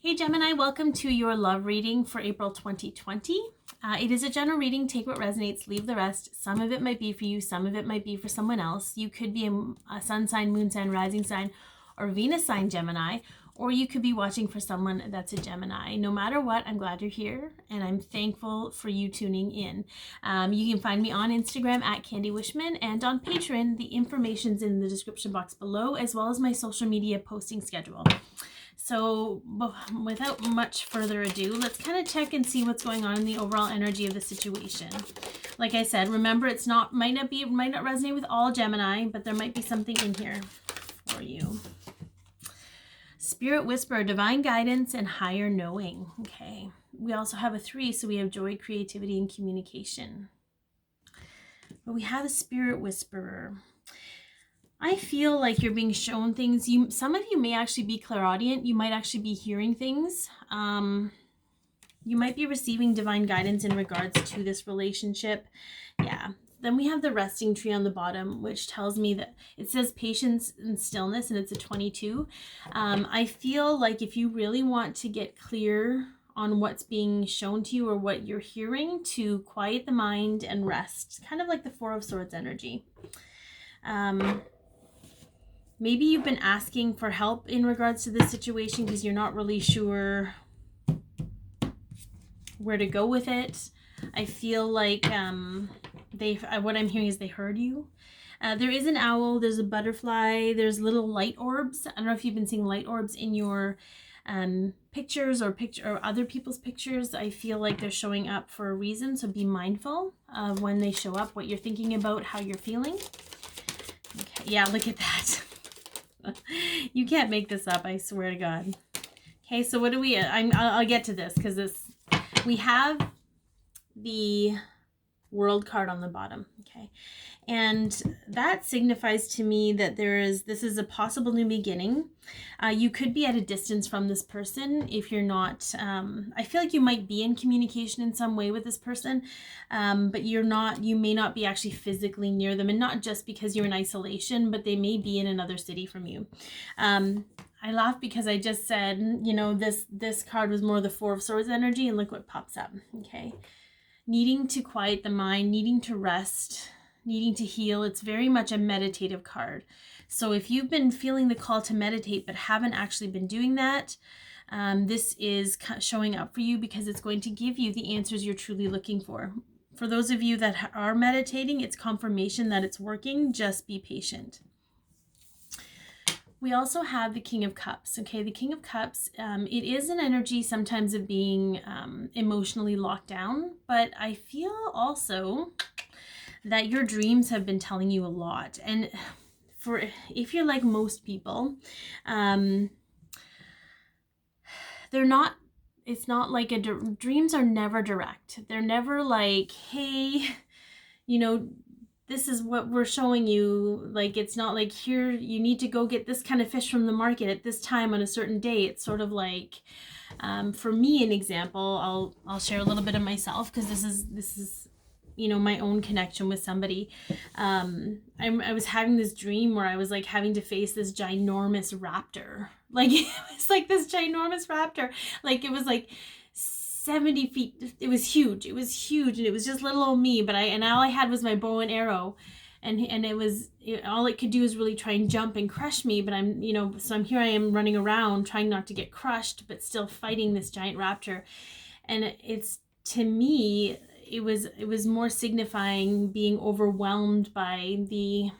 Hey Gemini, welcome to your love reading for April 2020. It is a general reading. Take what resonates, leave the rest. Some of it might be for you, some of it might be for someone else. You could be a sun sign, moon sign, rising sign, or Venus sign Gemini, or you could be watching for someone that's a Gemini. No matter what, I'm glad you're here, and I'm thankful for you tuning in. You can find me on Instagram at Candy Wishman, and on Patron. The information's in the description box below, as well as my social media posting schedule. So without much further ado, let's kind of check and see what's going on in the overall energy of the situation. Like I said, remember might not resonate with all Gemini, but there might be something in here for you. Spirit Whisper, divine guidance and higher knowing. Okay. We also have a 3, so we have joy, creativity, and communication. But we have a Spirit Whisperer. I feel like you're being shown things. Some of you may actually be clairaudient. You might actually be hearing things. You might be receiving divine guidance in regards to this relationship. Yeah. Then we have the resting tree on the bottom, which tells me that it says patience and stillness, and it's a 22. I feel like if you really want to get clear on what's being shown to you or what you're hearing, to quiet the mind and rest. Kind of like the 4 of Swords energy. Maybe you've been asking for help in regards to this situation because you're not really sure where to go with it. I feel like what I'm hearing is they heard you. There is an owl, there's a butterfly, there's little light orbs. I don't know if you've been seeing light orbs in your pictures or other people's pictures. I feel like they're showing up for a reason, so be mindful of when they show up, what you're thinking about, how you're feeling. Okay, yeah, look at that. You can't make this up, I swear to God. Okay, so what do we... I'll get to this because we have the World card on the bottom. Okay, and that signifies to me that this is a possible new beginning. You could be at a distance from this person if you're not... I feel like you might be in communication in some way with this person, but you may not be actually physically near them, and not just because you're in isolation, but they may be in another city from you. I laugh because I just said, this card was more the 4 of Swords energy, and look what pops up. Okay, needing to quiet the mind, needing to rest, needing to heal. It's very much a meditative card. So if you've been feeling the call to meditate but haven't actually been doing that, this is showing up for you because it's going to give you the answers you're truly looking for. For those of you that are meditating, it's confirmation that it's working. Just be patient. We also have the King of Cups. Okay, the King of Cups, it is an energy sometimes of being emotionally locked down, but I feel also that your dreams have been telling you a lot. And if you're like most people, it's not like dreams are never direct. They're never like, hey, this is what we're showing you. Like, it's not like, here, you need to go get this kind of fish from the market at this time on a certain day. It's sort of like, for me, an example, I'll share a little bit of myself because this is my own connection with somebody. I was having this dream where I was like having to face this ginormous raptor. Like, it was like this ginormous raptor. Like, it was like 70 feet. It was huge. And it was just little old me, and all I had was my bow and arrow. And all it could do is really try and jump and crush me. But so here I am running around trying not to get crushed, but still fighting this giant raptor. And it's, to me, it was more signifying being overwhelmed by the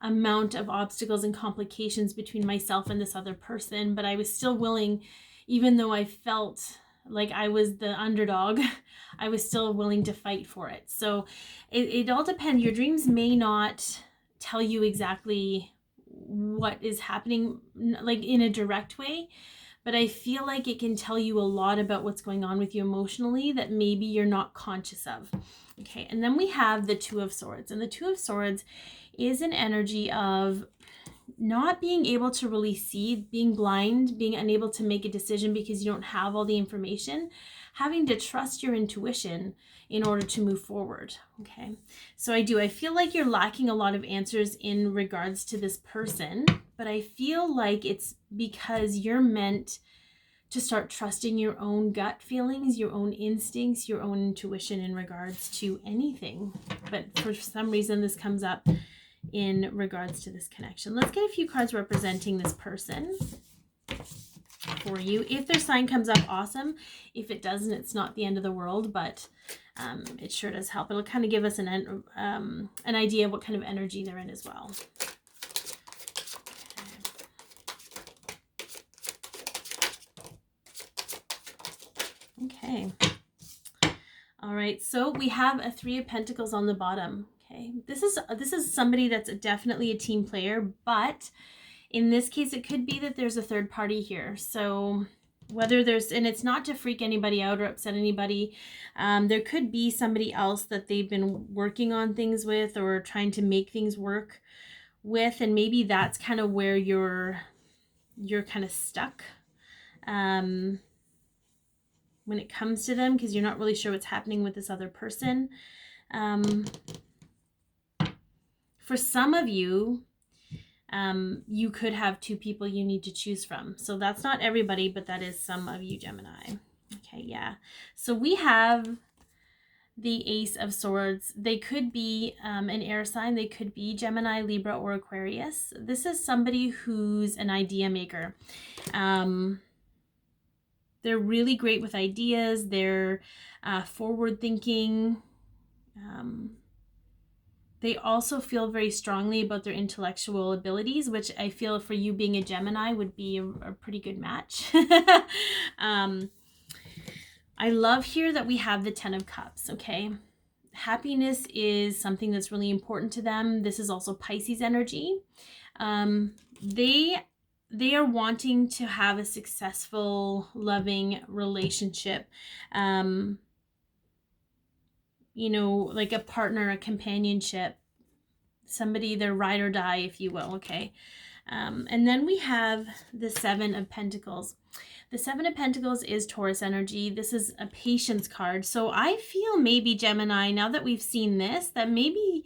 amount of obstacles and complications between myself and this other person. But I was still willing, even though I felt like I was the underdog, I was still willing to fight for it. So it all depends. Your dreams may not tell you exactly what is happening, like in a direct way, but I feel like it can tell you a lot about what's going on with you emotionally that maybe you're not conscious of. Okay, and then we have the 2 of Swords. And the 2 of Swords is an energy of not being able to really see, being blind, being unable to make a decision because you don't have all the information, having to trust your intuition in order to move forward. Okay, so I feel like you're lacking a lot of answers in regards to this person, but I feel like it's because you're meant to start trusting your own gut feelings, your own instincts, your own intuition in regards to anything. But for some reason, this comes up in regards to this connection. Let's get a few cards representing this person for you. If their sign comes up, awesome. If it doesn't, it's not the end of the world, but it sure does help. It'll kind of give us an idea of what kind of energy they're in as well. Okay. All right. So we have a 3 of Pentacles on the bottom. Okay. This is somebody that's definitely a team player, but in this case, it could be that there's a third party here. So whether there's, and it's not to freak anybody out or upset anybody. There could be somebody else that they've been working on things with or trying to make things work with. And maybe that's kind of where you're kind of stuck. When it comes to them, because you're not really sure what's happening with this other person. For some of you, you could have 2 people you need to choose from. So that's not everybody, but that is some of you, Gemini. Okay, yeah. So we have the Ace of Swords. They could be an air sign. They could be Gemini, Libra, or Aquarius. This is somebody who's an idea maker. They're really great with ideas. They're forward thinking. They also feel very strongly about their intellectual abilities, which I feel for you being a Gemini would be a pretty good match. I love here that we have the 10 of Cups, okay? Happiness is something that's really important to them. This is also Pisces energy. They are wanting to have a successful, loving relationship. You know, like a partner, a companionship, somebody, their ride or die, if you will, okay? And then we have the 7 of Pentacles. The 7 of Pentacles is Taurus energy. This is a patience card. So I feel maybe, Gemini, now that we've seen this, that maybe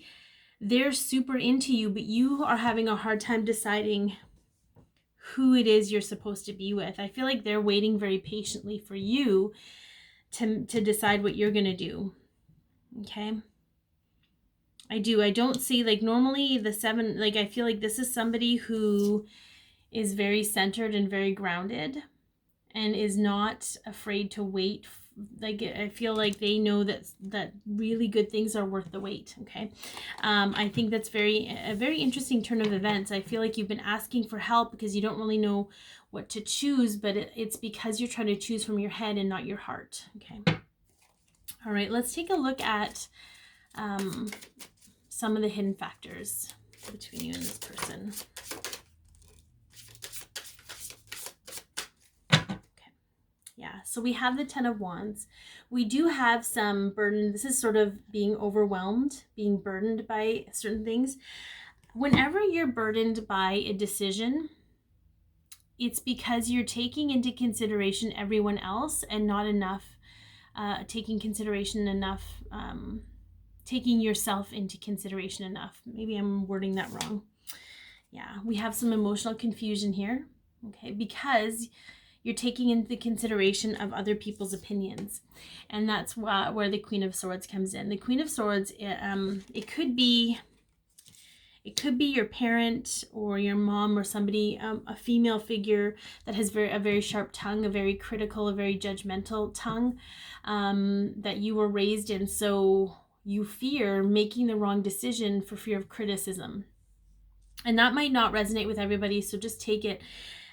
they're super into you, but you are having a hard time deciding who it is you're supposed to be with. I feel like they're waiting very patiently for you to decide what you're going to do. Okay. I don't see, like, normally the 7, like, I feel like this is somebody who is very centered and very grounded and is not afraid to wait. Like, I feel like they know that really good things are worth the wait. Okay. I think that's a very interesting turn of events. I feel like you've been asking for help because you don't really know what to choose, but it's because you're trying to choose from your head and not your heart. Okay. All right, let's take a look at some of the hidden factors between you and this person. Okay. Yeah, so we have the 10 of Wands. We do have some burden. This is sort of being overwhelmed, being burdened by certain things. Whenever you're burdened by a decision, it's because you're taking into consideration everyone else and not enough, taking yourself into consideration enough. Maybe I'm wording that wrong. Yeah, we have some emotional confusion here, okay, because you're taking into consideration of other people's opinions. And that's where the Queen of Swords comes in. The Queen of Swords, it could be your parent or your mom or somebody, a female figure that has a very sharp tongue, a very critical, a very judgmental tongue that you were raised in. So you fear making the wrong decision for fear of criticism. And that might not resonate with everybody, so just take it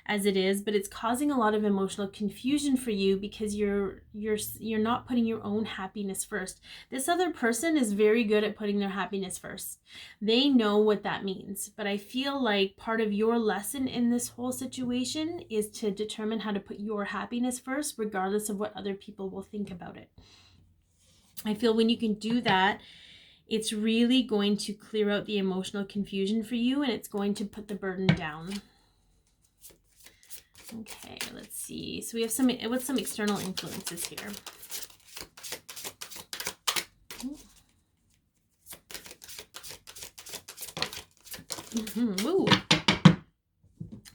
as it is, but it's causing a lot of emotional confusion for you because you're not putting your own happiness first. This other person is very good at putting their happiness first. They know what that means, but I feel like part of your lesson in this whole situation is to determine how to put your happiness first, regardless of what other people will think about it. I feel when you can do that, it's really going to clear out the emotional confusion for you, and it's going to put the burden down. Okay, let's see. So we have what's some external influences here? Ooh.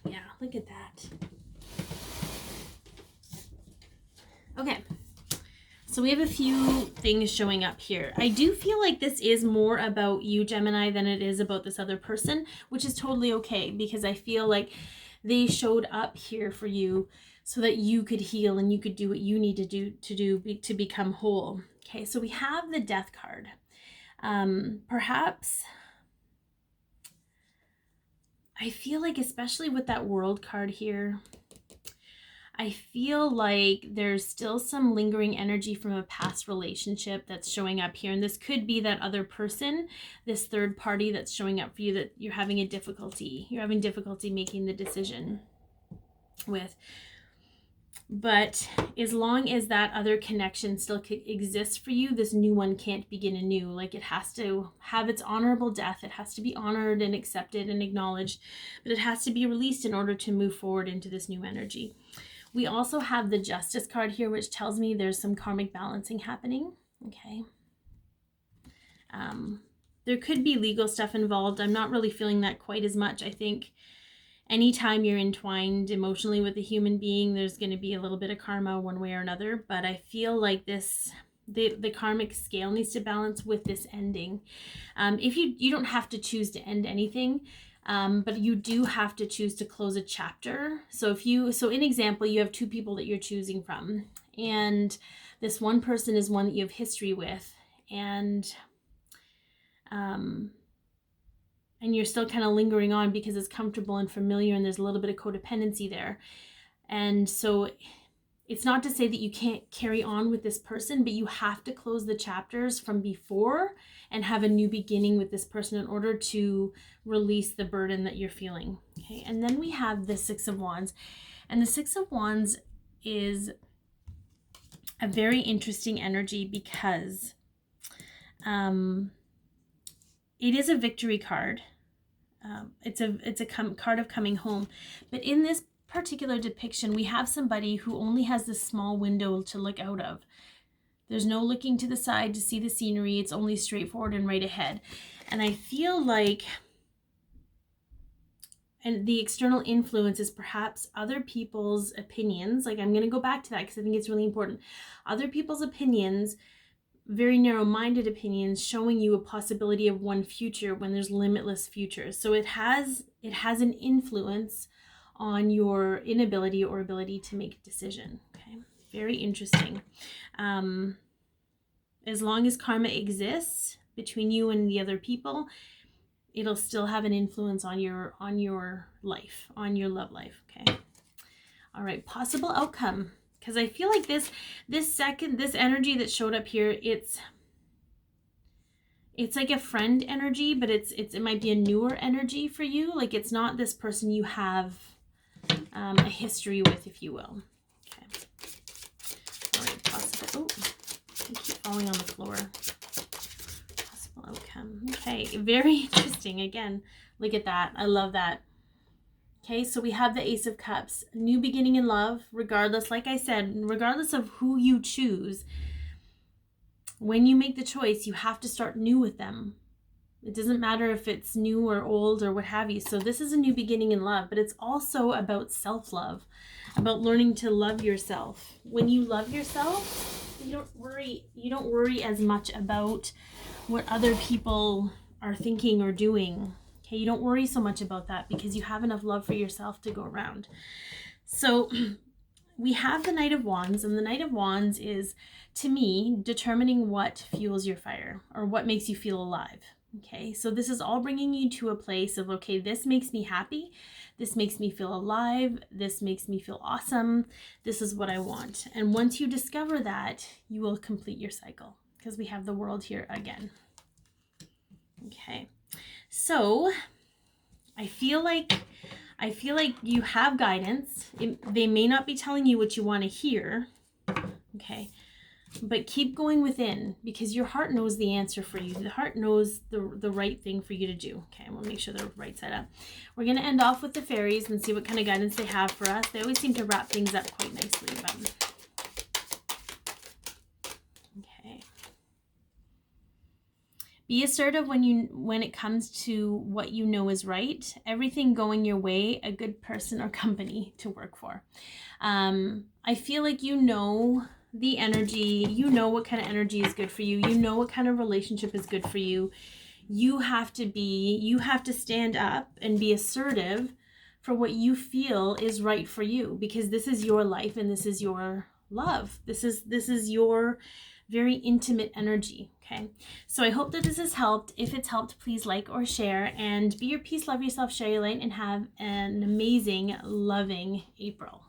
Yeah, look at that. Okay. So we have a few things showing up here. I do feel like this is more about you, Gemini, than it is about this other person, which is totally okay, because I feel like they showed up here for you so that you could heal and you could do what you need to do to become whole. Okay, so we have the Death card. Perhaps I feel like, especially with that World card here, I feel like there's still some lingering energy from a past relationship that's showing up here. And this could be that other person, this third party that's showing up for you that you're having difficulty making the decision with. But as long as that other connection still exists for you, this new one can't begin anew. Like, it has to have its honorable death. It has to be honored and accepted and acknowledged, but it has to be released in order to move forward into this new energy. We also have the Justice card here, which tells me there's some karmic balancing happening. Okay. There could be legal stuff involved. I'm not really feeling that quite as much. I think anytime you're entwined emotionally with a human being, there's going to be a little bit of karma one way or another. But I feel like the karmic scale needs to balance with this ending. If you don't have to choose to end anything, but you do have to choose to close a chapter. So in example, you have two people that you're choosing from, and this one person is one that you have history with, and you're still kind of lingering on because it's comfortable and familiar, and there's a little bit of codependency there. And so it's not to say that you can't carry on with this person, but you have to close the chapters from before and have a new beginning with this person in order to release the burden that you're feeling. Okay, and then we have the Six of Wands. And the Six of Wands is a very interesting energy because it is a victory card. It's a card of coming home. But in this particular depiction, we have somebody who only has this small window to look out of. There's no looking to the side to see the scenery. It's only straightforward and right ahead. And I feel like, and the external influence is perhaps other people's opinions. Like, I'm going to go back to that because I think it's really important. Other people's opinions, very narrow-minded opinions, showing you a possibility of one future when there's limitless futures. So it has an influence on your inability or ability to make a decision. Okay, very interesting. As long as karma exists between you and the other people, it'll still have an influence on your life, on your love life. Okay. All right, possible outcome. Because I feel like this energy that showed up here, it's like a friend energy, but it might be a newer energy for you. Like, it's not this person you have a history with, if you will. Okay. All right, possible. Oh, I keep falling on the floor. Possible outcome. Okay, very interesting. Again, look at that. I love that. Okay, so we have the Ace of Cups. New beginning in love, regardless, like I said, regardless of who you choose, when you make the choice, you have to start new with them. It doesn't matter if it's new or old or what have you. So this is a new beginning in love, but it's also about self-love, about learning to love yourself. When you love yourself, you don't worry as much about what other people are thinking or doing. Okay, you don't worry so much about that because you have enough love for yourself to go around. So we have the Knight of Wands, and the Knight of Wands is, to me, determining what fuels your fire or what makes you feel alive. Okay, so this is all bringing you to a place of, okay, this makes me happy. This makes me feel alive. This makes me feel awesome. This is what I want. And once you discover that, you will complete your cycle because we have the World here again. Okay, so I feel like you have guidance. They may not be telling you what you want to hear. Okay. But keep going within because your heart knows the answer for you. The heart knows the right thing for you to do. Okay, I'm going to make sure they're right side up. We're going to end off with the fairies and see what kind of guidance they have for us. They always seem to wrap things up quite nicely. Okay. Be assertive when it comes to what you know is right. Everything going your way, a good person or company to work for. I feel like you know the energy. You know what kind of energy is good for you. You know what kind of relationship is good for you. You have to stand up and be assertive for what you feel is right for you, because this is your life and this is your love. This is your very intimate energy. Okay, so I hope that this has helped. If it's helped, please like or share, and be your peace, love yourself, share your light, and have an amazing, loving April.